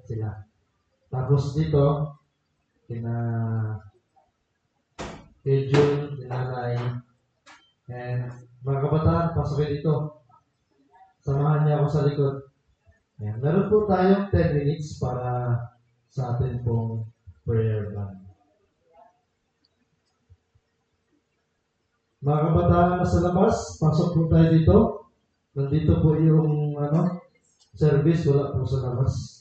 sila. Tapos dito, kina June, Nanay, and mga kabataan, pasok kayo dito. Samahan niya ako sa likod. Ayan. Meron po tayong 10 minutes para sa atin pong prayer plan. Mga kabataan na sa labas, pasok po tayo dito. Nandito po yung service, wala po sa labas.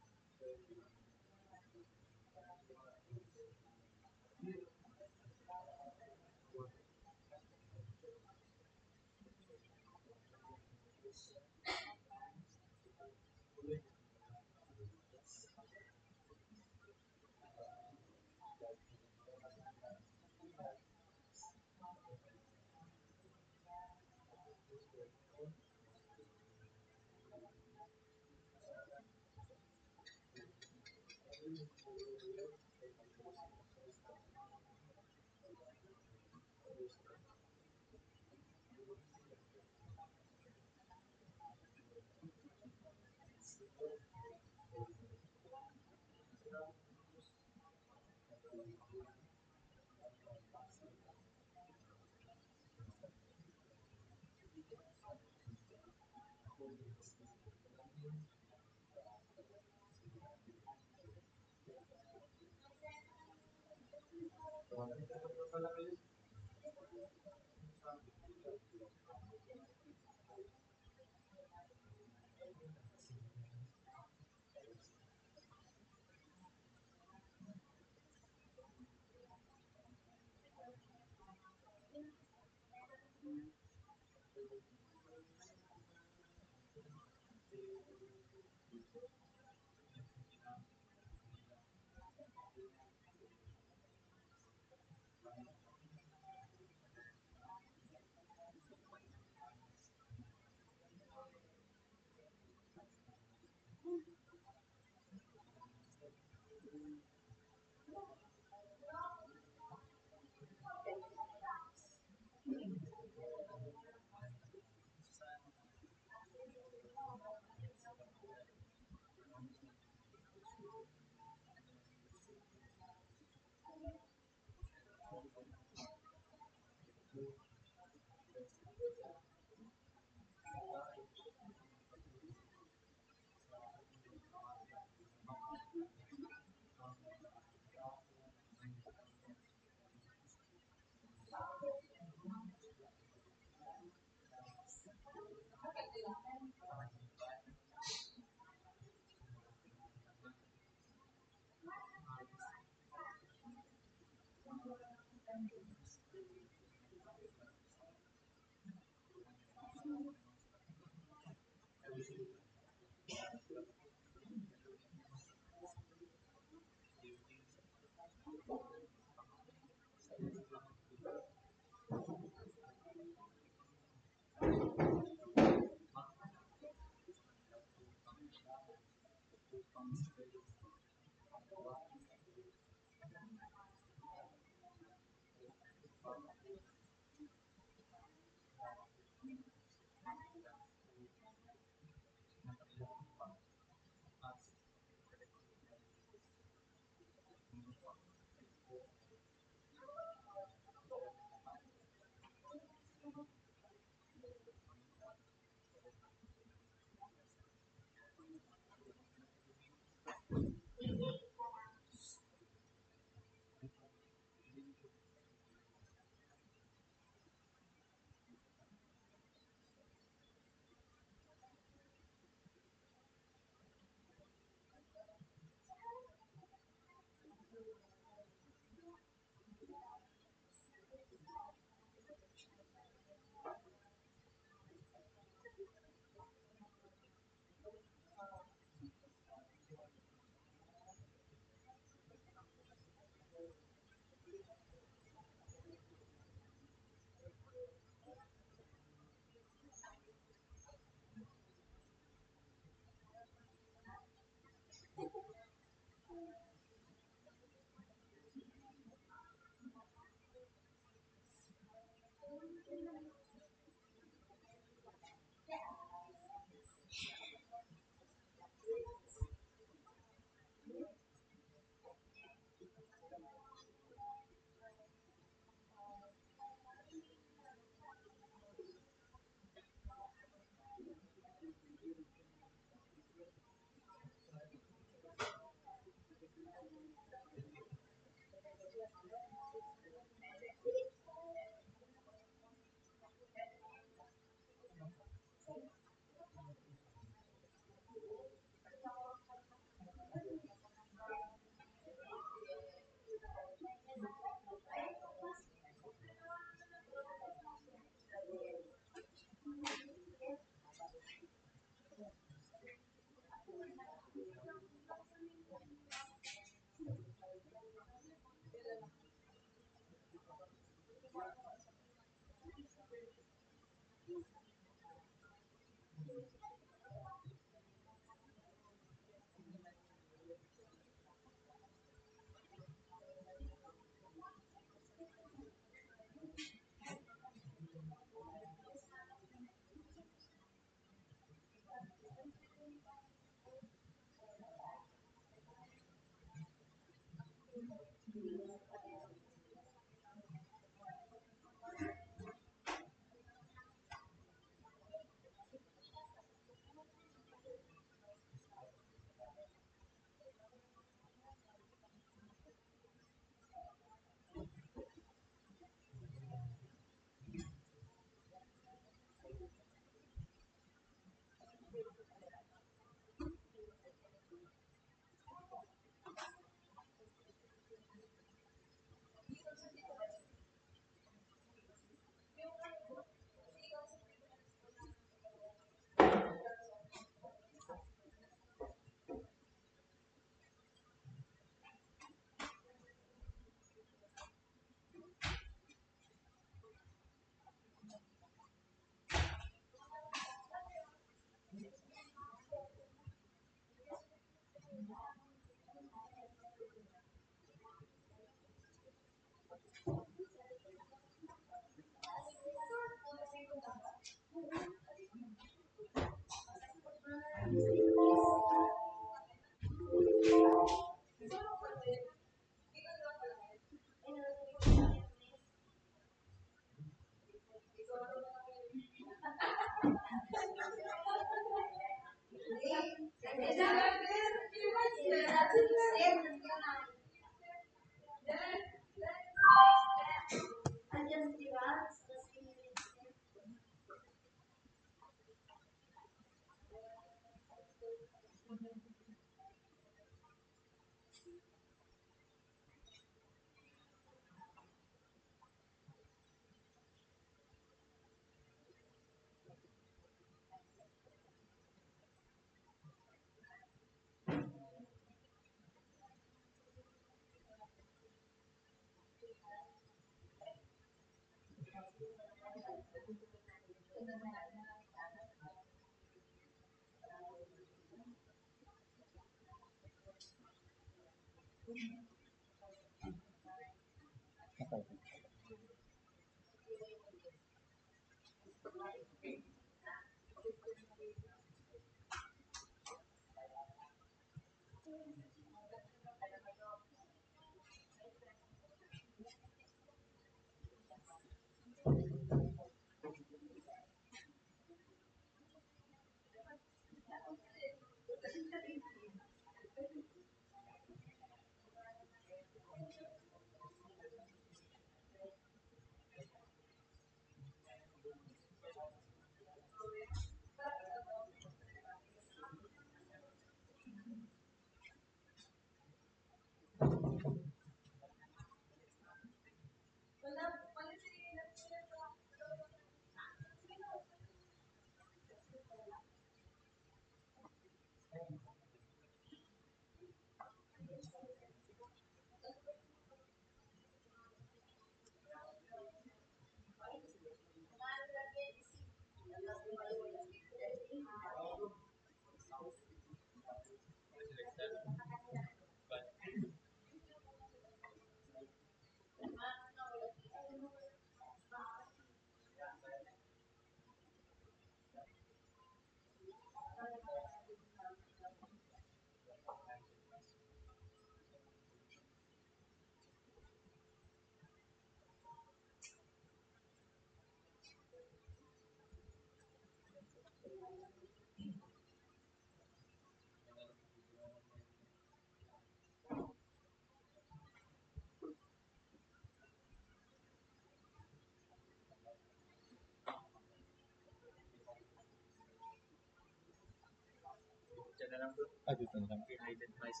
Ah, dito na lang. Yeah, identifies.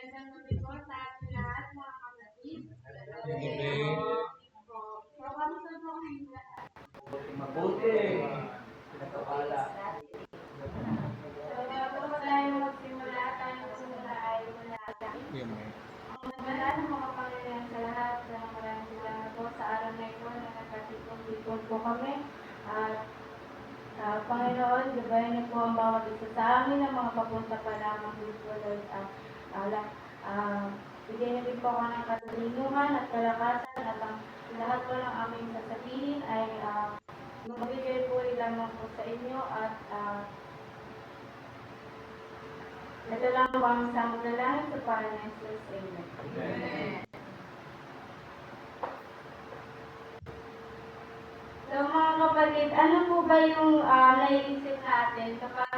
Magandang gabi po sa ating lahat, mga kapatid. So, kamusta po kayong lahat? Mabuti. So, bago po tayo magsimula, tayo simula ay manalangin. Yun eh. Ang magandang ng mga Panginoon sa lahat, sa maraming salamat po sa araw na ito na nagkatipon-tipon po kami. At Panginoon, gabayan niyo po ang bawat isa sa amin ng mga papunta pa lamang dito, Lord. Bigyan niyo din po ako ng katalinuhan at kalakasan at ang lahat po ng aming sasabihin ay magbigay po lamang po sa inyo at ito lang po ang samot na langit sa Panginoon Jesus. Amen. So mga kapatid, ano po ba yung naiisip natin kapag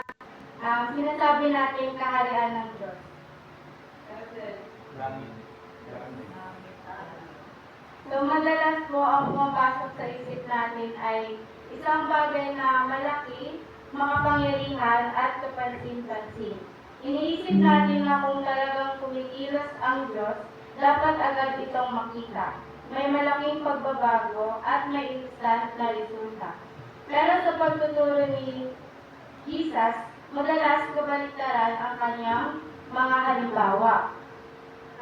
sinasabi natin kaharian ng Diyos? So madalas po ang pumapasok sa isip natin ay isang bagay na malaki, makapangyarihan at kapansin-pansin. Iniisip natin na kung talagang kumikilos ang Diyos, dapat agad itong makita. May malaking pagbabago at may instant na resulta. Pero sa pagtuturo ni Jesus, madalas kabaliktaran ang kanyang mga halimbawa.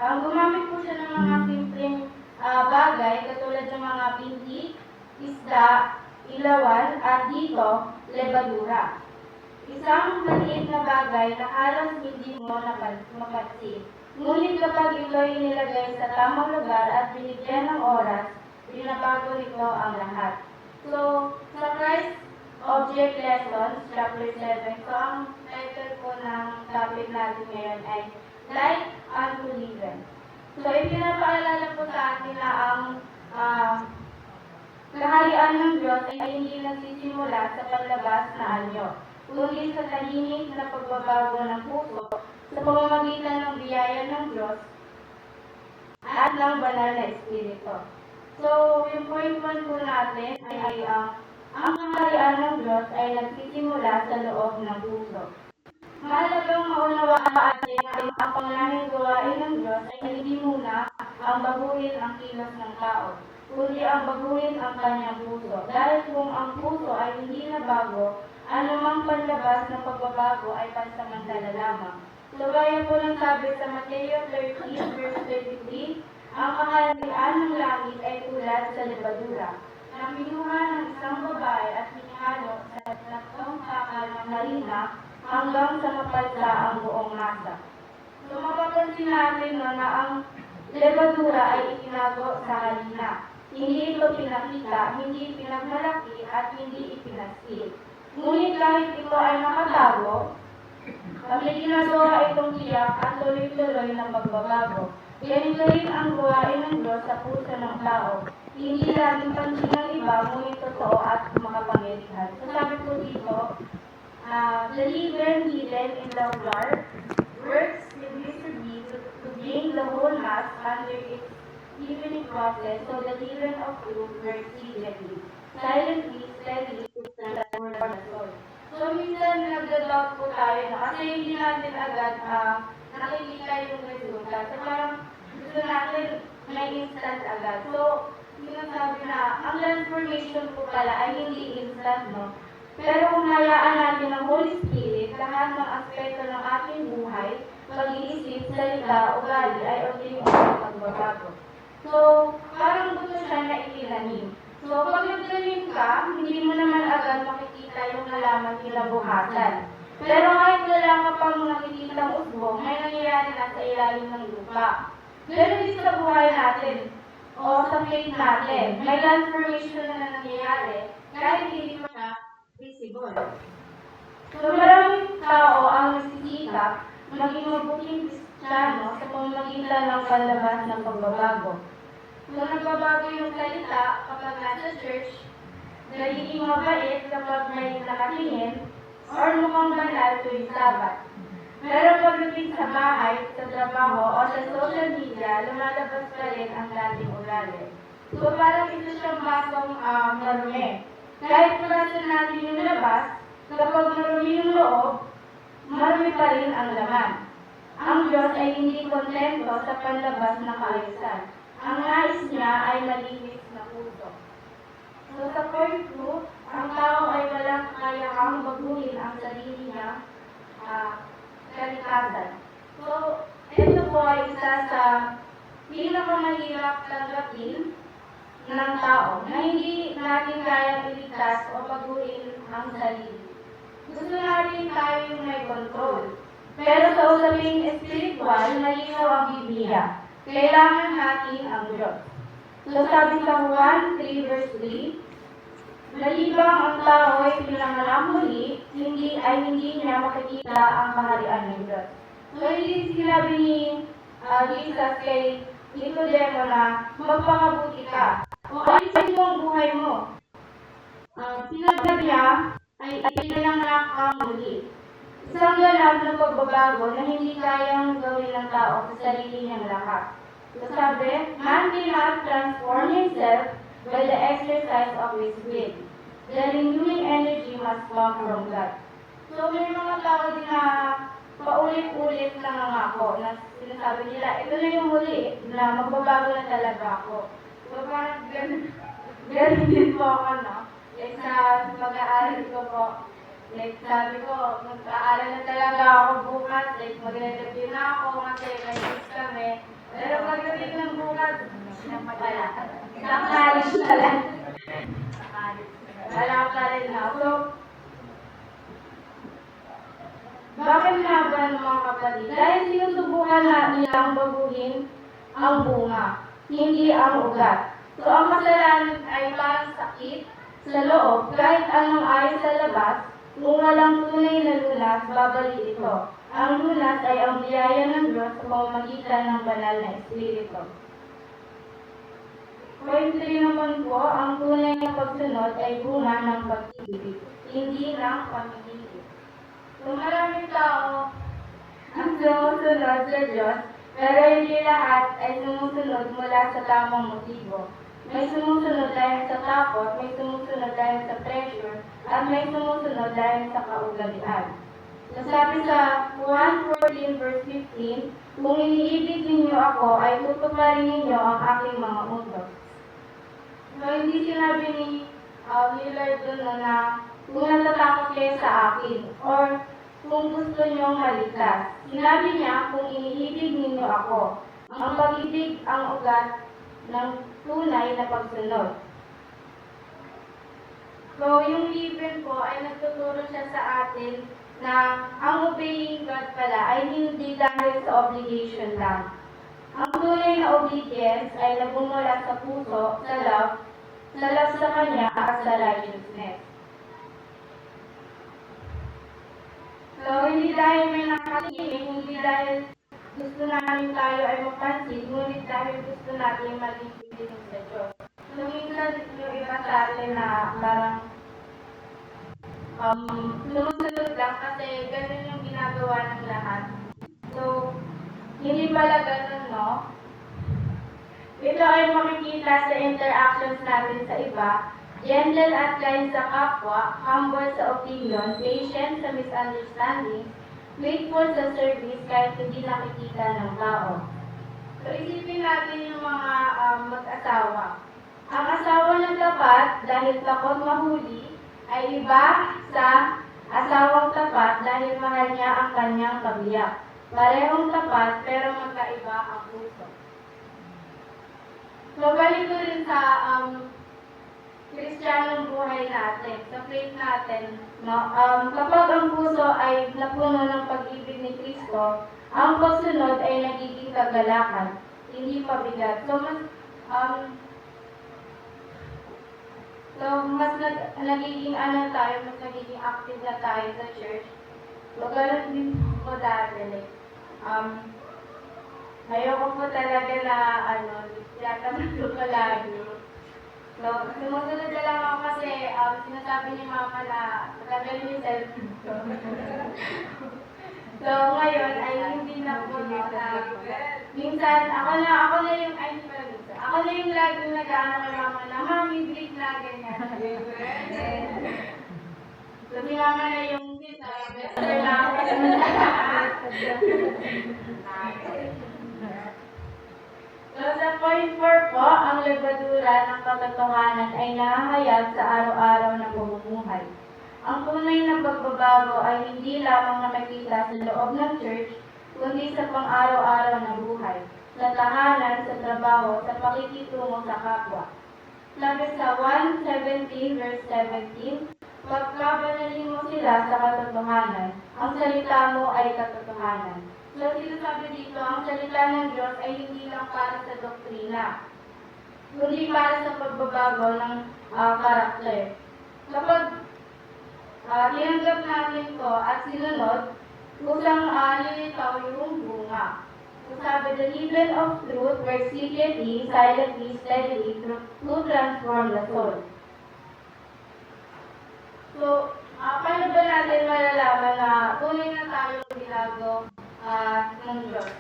Gumamit po siya ng mga simpleng bagay katulad ng mga binti, isda, ilawan, at dito, lebadura. Isang maliit na bagay na halos hindi mo mapansin. Ngunit kapag ito'y nilagay sa tamang lugar at binigyan ng oras, binabago nito ang lahat. So, sa Christ Object Lessons, Chapter 7. So, ang title po ng topic natin ngayon ay Like unto Heaven. So, ipinapaalala po sa atin na ang kaharian ng Diyos ay hindi nagsisimula sa panlabas na anyo, kundi sa tahimik na pagbabago ng puso sa pamamagitan ng biyaya ng Diyos at ng banal na Espiritu. So, yung point 1 po natin ay ang kaharian ng Diyos ay nagsisimula sa loob ng puso. Mahalagang maunawaan natin na ang pangunahing gawain ng Diyos ay hindi muna ang baguhin ang kilos ng tao, kundi ang baguhin ang kanyang puso. Dahil kung ang puso ay hindi na bago, anumang panlabas ng pagbabago ay pansamantala lamang. So, gaya po ng sabi sa Mateo 13, verse 33, ang kaharian ng langit ay tulad sa lebadura, na pinuha ng isang babae at hinihalo sa tatlong takal ng harina hanggang sa mapalsa ang buong masa. So, mapapansin natin no, na ang lebadura ay itinago sa harina. Hindi ito pinakita, hindi pinagmalaki, at hindi ipinasil. Ngunit kahit ito ay nakatago, may ginagawa itong tiyak at tuloy-tuloy na magbabago. Ganito rin ang gawain ng Diyos sa puso ng tao. Hindi laging pansin ng iba, ngunit totoo at makapangyarihan. So sabi ko dito, the leaven hidden in the jar works invisibly to bring the whole mass under its evening process, so the leaven of truth works secretly, silently, steadily, to transform the soul. So minsan nagda-doubt po tayo na kasi hindi natin agad nakikita yung resulta. So parang gusto natin may instant agad. So sinasabi na ang transformation po pala ay hindi instant, no? Pero kung hayaan natin ng Holy Spirit, lahat ng aspeto ng ating buhay, pag-iisip, salita, ugali ay unti-unti magbabago. So, parang gusto siya na itinanim. So, pag nagtanim ka, hindi mo naman agad makikita yung halaman kinabukasan. Pero kahit wala ka pang nakikitang usbong, may nangyayari na sa ilalim ng lupa. Pero din sa buhay natin, o sa faith natin, may transformation na nangyayari, kahit hindi pa siya visible. So, maraming tao ang nagsisikap maging mabuting Kristiyano sa pamamagitan ng panlabas ng pagbabago. Kung nagbabago yung salita kapag nasa church, nagiging mabait kapag may nakatingin, or mukhang banal tuwing Sabat. Pero pagdating sa bahay, sa trabaho, o sa social media, lumalabas pa rin ang dating ugali. So parang ito siyang basong marumi. Kahit pulasan natin yung labas, kapag marumi yung loob, marumi pa rin ang laman. Ang Diyos ay hindi kontento sa panlabas na kaayusan. Ang nais niya ay malinis na puso. So sa point 2, ang tao ay walang kakayahang baguhin ang sarili niya kalikasan. So, ito po ay isa sa pinakamahirap tanggapin ng tao na hindi natin kayang iligtas o baguhin ang sarili. Gusto natin tayo yung may control. Pero sa usaping espiritual, malinaw ang Biblia. Kailangan natin ang Diyos. So sabi sa Juan 3 verse 3, nalibang ang tao ay pinangalang muli, hindi niya makikita ang kaharian ng Diyos. So hindi sinabi ni Jesus kay Nicodemo na magpakabuti ka o ayusin mo ang buhay mo. Sinabi niya ay pinanganak kang muli. Isang ganap na pagbabago na hindi kayang gawin ng tao sa sarili niyang lakas. So sabi, man cannot transform himself by the exercise of his will. The renewing energy must come from God. So may mga tao din na paulit-ulit na nangako na sinasabi nila, ito na yung huli, na magbabago na talaga ako. So parang ganun din po ako, no? Like sa pag-aaral ko po, like sabi ko, mag-aaral na talaga ako bukas, like magre-review na ako kasi may quiz kami. Pero pagdating ng bukas, wala. Nakalis na lang. Wala pa rin na. So, bakit nga ba mga kapatid? Dahil sinusubukan nilang baguhin ang bunga, hindi ang ugat. So, ang kasalanan ay parang sakit Sa loob, kahit anong ayos sa labas, kung walang tunay na lunas, babalik ito. Ang lunas ay ang biyaya ng Diyos sa pamamagitan ng banal na Espiritu. Point 3 naman po, ang tunay na pagsunod ay bunga ng pag-ibig, hindi ng pamimili. So maraming tao ang sumusunod sa Diyos, pero hindi lahat ay sumusunod mula sa tamang motibo. May sumusunod dahil sa takot, may sumusunod dahil sa pressure, at may sumusunod dahil sa kaugalian. Nasabi sa 1:14 verse 15, kung iniibig ninyo ako, ay tutuparin ninyo ang aking mga utos. So, hindi sinabi ni Lord doon na kung natatakot kayo sa akin, or kung gusto nyo maligtas. Sinabi niya kung iniibig ninyo ako. Ang pag-ibig ang ugat ng tunay na pagsunod. So, yung libin po ay nagtuturo siya sa atin na ang obeying God pala ay hindi dahil sa obligation lang. Ang tunay na obedience ay nagmumula sa puso, sa love sa Kanya at sa righteousness. So, hindi dahil may nakatingin, hindi dahil gusto namin tayo ay mapansin, ngunit dahil gusto natin maging piling sa Diyos. So, minsan yung iba sa atin na parang sumusunod lang kasi ganun yung ginagawa ng lahat. So, hindi pala ganun, no? Ito ay makikita sa interactions natin sa iba, gentle at kind sa kapwa, humble sa opinion, patient sa misunderstanding, faithful sa service kahit hindi nakikita ng tao. So, isipin natin yung mga mag-asawa. Ang asawa ng tapat dahil takot mahuli ay iba sa asawang tapat dahil mahal niya ang kanyang kabiyak. Parehong tapat pero magkaiba ang puso. So, balik ko rin sa Kristiyanong buhay natin, sa faith natin, no? Kapag ang puso ay napuno ng pag-ibig ni Kristo, ang pagsunod ay nagiging kagalakan, hindi pabigat. So, mas nagiging tayo, mas nagiging active na tayo sa church. So, ganun din po dati. Ayoko po talaga na, tinatanong ko lagi. So, sumusunod na lang ako kasi sinasabi ni Mama na matagal yung cellphone ko. So, ngayon ay hindi na po minsan, ako na yung, ako na yung laging nag-ano kay Mama na, Mami, break na, ganyan. So, si Mama na yung better na ako. So, sa point 4 po, ang lebadura ng katotohanan ay nahahayag sa araw-araw na pamumuhay. Ang tunay na pagbabago ay hindi lamang nakikita sa loob ng church, kundi sa pang-araw-araw na buhay, sa tahanan, sa trabaho, sa pakikitungo sa kapwa. Sabi sa 1:17 verse 17, pagkabanalin mo sila sa katotohanan, ang salita mo ay katotohanan. So, sinasabi dito, ang salita ng Diyos ay hindi lang para sa doktrina, kundi para sa pagbabago ng karakter. Kapag tinanggap natin to at sinunod, kusang lilitaw yung bunga. So, sabi, the leaven of truth works secretly, silently, steadily, to transform the soul. So, paano ba natin malalaman na tunay na tayong binago ng Diyos?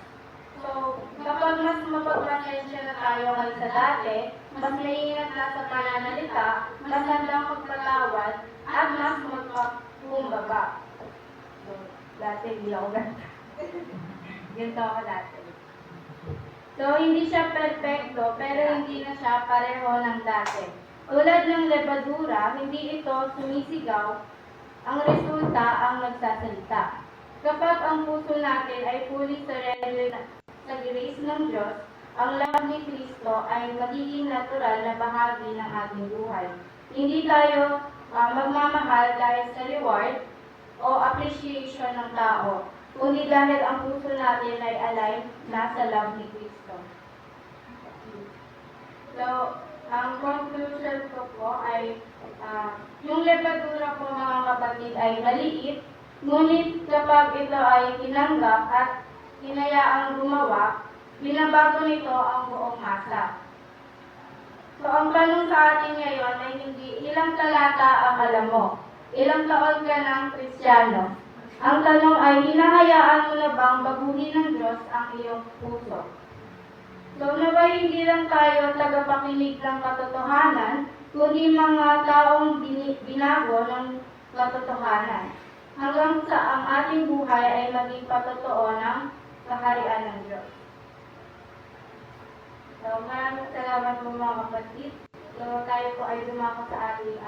So, kapag mas mapagpasensya na tayo kaysa dati, mas maingat na sa pananalita, mas handang magpatawad, at mas magpakumbaba. So, dati hindi ako ganito. Ganito ako dati. So, hindi siya perfecto, pero hindi na siya pareho ng dati. Tulad ng lebadura, hindi ito sumisigaw, ang resulta ang nagsasalita. Kapag ang puso natin ay fully surrendered sa grace ng Diyos, ang love ni Kristo ay magiging natural na bahagi ng ating buhay. Hindi tayo magmamahal dahil sa reward o appreciation ng tao, kundi dahil ang puso natin ay aligned na sa love ni Kristo. So, ang conclusion ko po ay yung levadura po mga kapatid ay maliit, ngunit kapag ito ay tinanggap at hinayaang gumawa, binabago nito ang buong masa. So ang tanong sa atin ngayon ay hindi ilang talata ang alam mo, ilang taon ka ng Kristiyano. Ang tanong ay hinahayaan mo na bang baguhin ng Diyos ang iyong puso? So naway hindi lang tayo tagapakinig ng katotohanan, kundi mga taong binago ng katotohanan. Hanggang sa ang ating buhay ay maging patotoo ng kaharian ng Diyos. So maraming salamat po mga kapatid. So tayo po ay dumako sa ating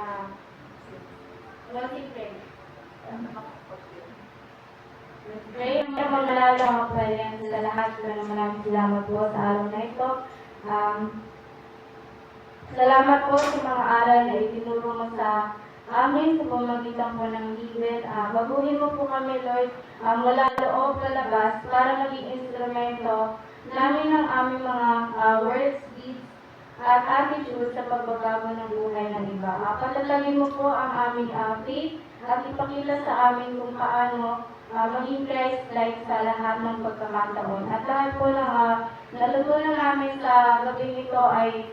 closing prayer. Let's pray. Manalala mga kapatid sa lahat. Maraming salamat po sa araw na ito. Salamat po sa mga aral na itinuro mo sa amin sa pamamagitan po ng Bibel. Baguhin mo po kami, Lord, mula loob sa labas para maging instrumento namin ng aming mga words, deeds, at attitude sa pagbabago ng buhay ng iba. Patatagin mo po ang aming faith at ipakita sa amin kung paano maging Christ-like sa lahat ng pagkakataon. At lahat po ng natutunan namin sa gabing ito ay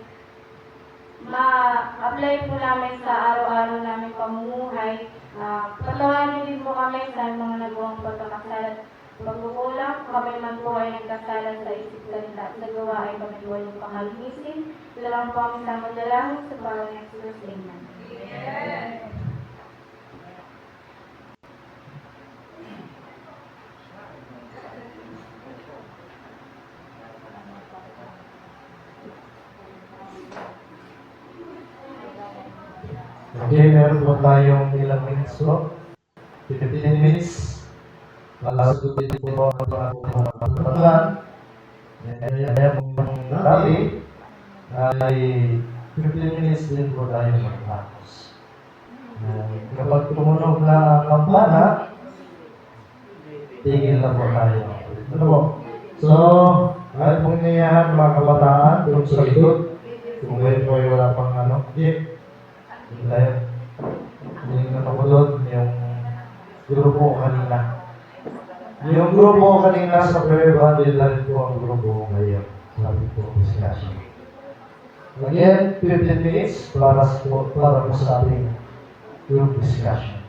ma-apply po namin sa araw-araw namin pamumuhay. Patawarin din po kami sa mga nagawang pagkakasala at pagkukulang. Kami man po ay nagkasala sa isip salita at nagawa ay kami po yung pangalimisin. Ito lang po ang isang madalangin sa pangalan ng Jesus. Amen. Okay, meron po tayong ilang minutes po. 15 minutes. Sagutin po ang mga pagkakataon. Kaya pong dati ay 15 minutes din po tayo magtapos. Kapag tumunog na ang kampana, tigil na po tayo. Ano po? So, kahit pong niyahan mga kabataan doon sa likod, kung ngayon po ay wala pang jeep, dahil yung nakapulot yung grupo kanina. Yung grupo kanina sa prayer bundle lang po ang grupo ngayon. Sabi po discussion. Again, 15 minutes para po sa ating group discussion.